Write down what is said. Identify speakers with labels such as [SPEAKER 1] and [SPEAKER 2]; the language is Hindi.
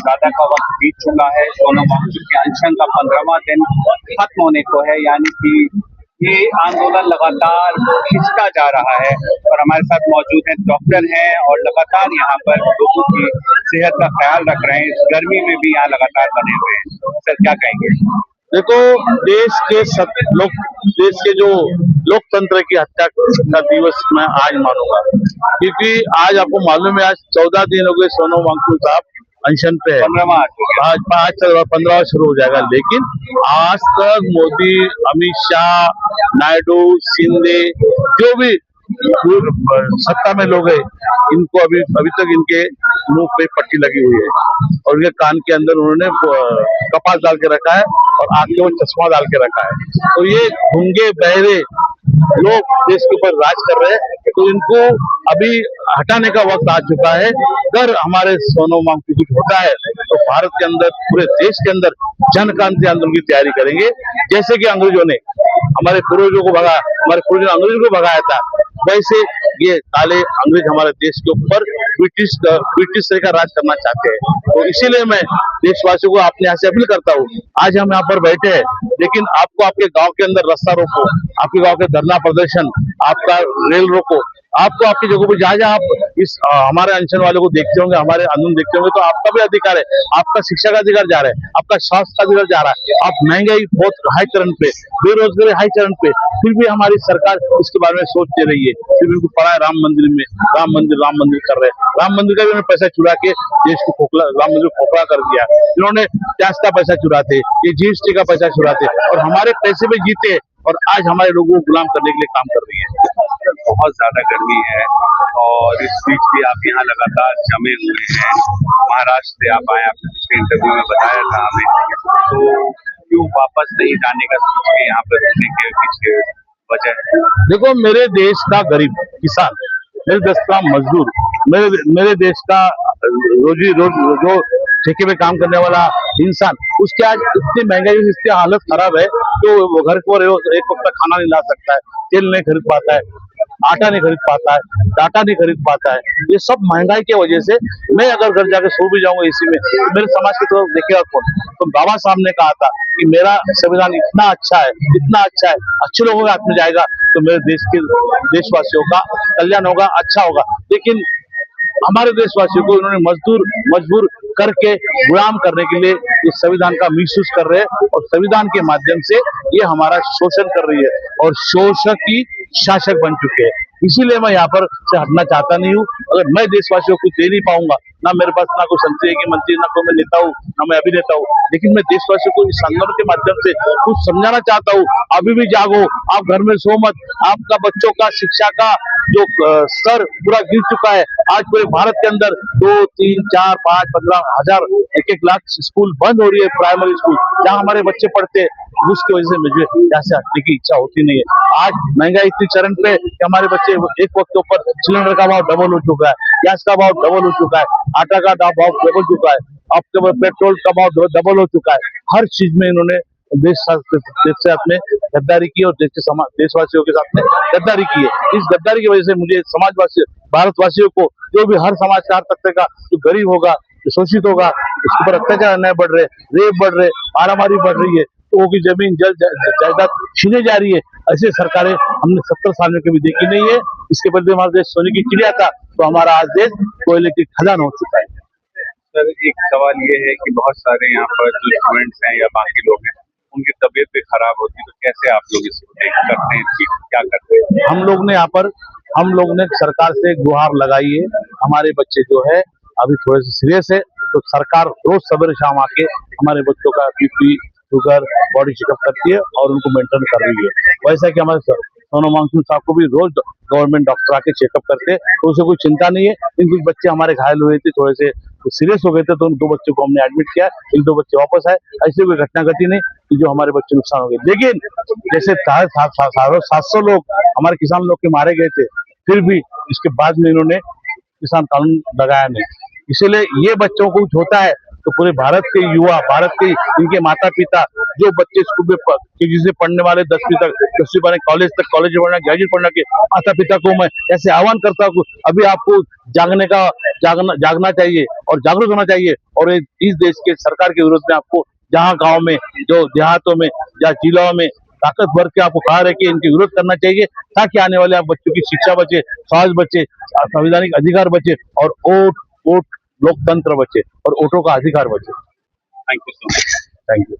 [SPEAKER 1] ज्यादा का वक्त बीत चुका है। सोनम वांगचुक के अनशन का 15वां दिन खत्म होने को है, यानी कि ये आंदोलन लगातार खिंचता जा रहा है। और हमारे साथ मौजूद हैं डॉक्टर हैं और लगातार यहाँ पर लोगों की सेहत का ख्याल रख रहे हैं। इस गर्मी में भी यहाँ लगातार बने हुए हैं। सर क्या कहेंगे?
[SPEAKER 2] देखो, देश के जो लोकतंत्र की हत्या का दिवस मैं आज मानूंगा, क्योंकि आज आपको मालूम है, आज 14 दिन हो गए सोनम वांगचुक साहब अनशन पे है।
[SPEAKER 1] 15वां
[SPEAKER 2] आज 15 शुरू हो जाएगा, लेकिन आज तक मोदी, अमित शाह, नायडू, शिंदे, जो भी सत्ता में लोग हैं, इनको अभी तक इनके मुंह पे पट्टी लगी हुई है और उनके कान के अंदर उन्होंने कपास डाल के रखा है और आंख में चश्मा डाल के रखा है। तो ये गूंगे बहरे लोग देश के ऊपर राज कर रहे हैं, तो इनको अभी हटाने का वक्त आ चुका है। अगर हमारे सोनम वांगचुक कुछ होता है तो भारत के अंदर, पूरे देश के अंदर जन क्रांति आंदोलन की तैयारी करेंगे। जैसे कि अंग्रेजों ने हमारे पूर्वजों को भगाया, हमारे पूर्वजों ने अंग्रेजों को भगाया था, वैसे ये काले अंग्रेज हमारे देश के ऊपर ब्रिटिश तरह का राज करना चाहते हैं। तो इसीलिए मैं देशवासियों को अपने यहाँ से अपील करता हूँ, आज हम यहाँ पर बैठे हैं, लेकिन आपको आपके गांव के अंदर रास्ता रोको, आपके गांव के धरना प्रदर्शन, आपका रेल रोको, आपको आपकी जगह पर जहाँ जहाँ आप इस हमारे अनशन वालों को देखते होंगे, हमारे आंदोलन देखते होंगे, तो आपका भी अधिकार है, आपका शिक्षा का अधिकार जा रहा है, आपका स्वास्थ्य का अधिकार जा रहा है। आप महंगाई बहुत हाई चरण पे, बेरोजगारी हाई चरण पे, फिर भी हमारी सरकार इसके बारे में सोच दे रही है। फिर उनको पड़ा है राम मंदिर कर रहे हैं। राम मंदिर का भी उन्होंने पैसा चुरा के देश को राम मंदिर को खोखला कर दिया। इन्होंने टैक्स का पैसा चुराते, ये जीएसटी का पैसा चुराते और हमारे पैसे में जीते और आज हमारे लोगों को गुलाम करने के लिए काम कर रही है।
[SPEAKER 1] बहुत ज्यादा गर्मी है और इस बीच भी आप यहाँ लगातार जमे हुए हैं। महाराष्ट्र से आप आए, आपने पिछले इंटरव्यू में बताया था हमें, तो क्यों वापस नहीं जाने का सोच के यहाँ पर रुकने के पीछे वजह है?
[SPEAKER 2] देखो, मेरे देश का गरीब किसान, मेरे देश का मजदूर, मेरे देश का जो ठेके में काम करने वाला इंसान, उसके आज इतनी महंगाई, इसकी हालत खराब है तो वो घर को एक वक्त खाना नहीं ला सकता है, तेल नहीं खरीद पाता है, आटा नहीं खरीद पाता है, डाटा नहीं खरीद पाता है। ये सब महंगाई की वजह से मैं अगर घर जाके सो भी जाऊंगा इसी में, तो मेरे समाज की तरफ देखेगा कौन? तो बाबा साहब ने कहा था कि मेरा संविधान इतना अच्छा है, इतना अच्छा है, अच्छे लोगों के हाथ में जाएगा तो मेरे देशवासियों का कल्याण होगा, अच्छा होगा। लेकिन हमारे देशवासियों को इन्होंने मजबूर करके गुलाम करने के लिए इस संविधान का मिसयूज कर रहे हैं और संविधान के माध्यम से ये हमारा शोषण कर रही है और शोषक की शासक बन चुके हैं। इसीलिए मैं यहाँ पर से हटना चाहता नहीं हूँ। अगर मैं देशवासियों को दे नहीं पाऊंगा, ना मेरे पास ना कोई संसदीय की मंत्री, ना कोई मैं नेता हूँ, ना मैं अभिनेता हूँ, लेकिन मैं देशवासियों को इस आंदोलन के माध्यम से कुछ समझाना चाहता हूँ। अभी भी जागो, आप घर में सो मत। आपका बच्चों का शिक्षा का जो स्तर पूरा गिर चुका है। आज पूरे भारत के अंदर 2, 3, 4, 5, 15 हजार, 1-1 लाख स्कूल बंद हो रही है, प्राइमरी स्कूल जहाँ हमारे बच्चे पढ़ते हैं। उसकी वजह से मुझे यहाँ से हटने की इच्छा होती नहीं है। आज महंगाई इतनी चरण पे कि हमारे बच्चे एक वक्त के ऊपर सिलेंडर का भाव डबल हो चुका है, गैस का भाव डबल हो चुका है, आटा का भाव डबल चुका है, आपके पेट्रोल का भाव डबल हो चुका है। हर चीज में इन्होंने देश से अपने गद्दारी की और देशवासियों के साथ में गद्दारी की है। इस गद्दारी की वजह से मुझे समाजवासी, भारतवासियों को, जो भी हर समाज का, हर तबके का जो गरीब होगा, जो शोषित होगा, उसके ऊपर अत्याचार अन्याय बढ़ रहे, रेप बढ़ रहे, मारामारी बढ़ रही है, तो वो की जमीन जायदाद छीने जा रही है। ऐसे सरकारें हमने 70 साल में कभी देखी नहीं है। इसके बदले हमारा देश सोने की चिड़िया था, तो हमारा आज देश कोयले की खदान हो चुका है।
[SPEAKER 1] सर, एक सवाल ये है कि बहुत सारे यहाँ पर जो स्टूडेंट्स हैं या बाकी लोग हैं, उनकी तबीयत भी खराब होती है, तो कैसे आप लोग इसको देख करते हैं, क्या करते हैं?
[SPEAKER 2] हम लोग ने सरकार से गुहार लगाई है। हमारे बच्चे जो है अभी थोड़े से सीरियस है, तो सरकार रोज सवेरे शाम आके हमारे बच्चों का बीपी, शुगर, बॉडी चेकअप करती है और उनको मेंटेन कर रही है। वैसा कि हमारे सोनम वांगचुक साहब को भी रोज गवर्नमेंट डॉक्टर आके चेकअप करते हैं, तो उसे कोई चिंता नहीं है। इन कुछ बच्चे हमारे घायल हुए थे, थोड़े से सीरियस हो गए थे, तो उन 2 बच्चों को हमने एडमिट किया, इन 2 बच्चे वापस आए। ऐसी कोई घटना घटी नहीं कि जो हमारे बच्चे नुकसान हो गए। लेकिन जैसे 700 लोग हमारे किसान लोग के मारे गए थे, फिर भी इसके बाद में इन्होंने किसान कानून लगाया नहीं। इसलिए ये बच्चों को कुछ होता है तो पूरे भारत के युवा, भारत के इनके माता पिता, जो बच्चे स्कूल में केजी से पढ़ने वाले 10वीं पढ़ने कॉलेज में पढ़ना, ग्रेजुएट पढ़ना के माता पिता को मैं ऐसे आह्वान करता हूँ, अभी आपको जागना चाहिए और जागरूक होना चाहिए, और इस देश के सरकार के विरोध में आपको जहाँ गांव में, जो देहातों में या जिलों में ताकत भर के आपको कहा है कि इनके विरोध करना चाहिए, ताकि आने वाले आप बच्चों की शिक्षा बचे, स्वास्थ्य बचे, संवैधानिक अधिकार बचे, और वोट लोकतंत्र बचे और वोटों का अधिकार बचे।
[SPEAKER 1] Thank you so much.
[SPEAKER 2] Thank you.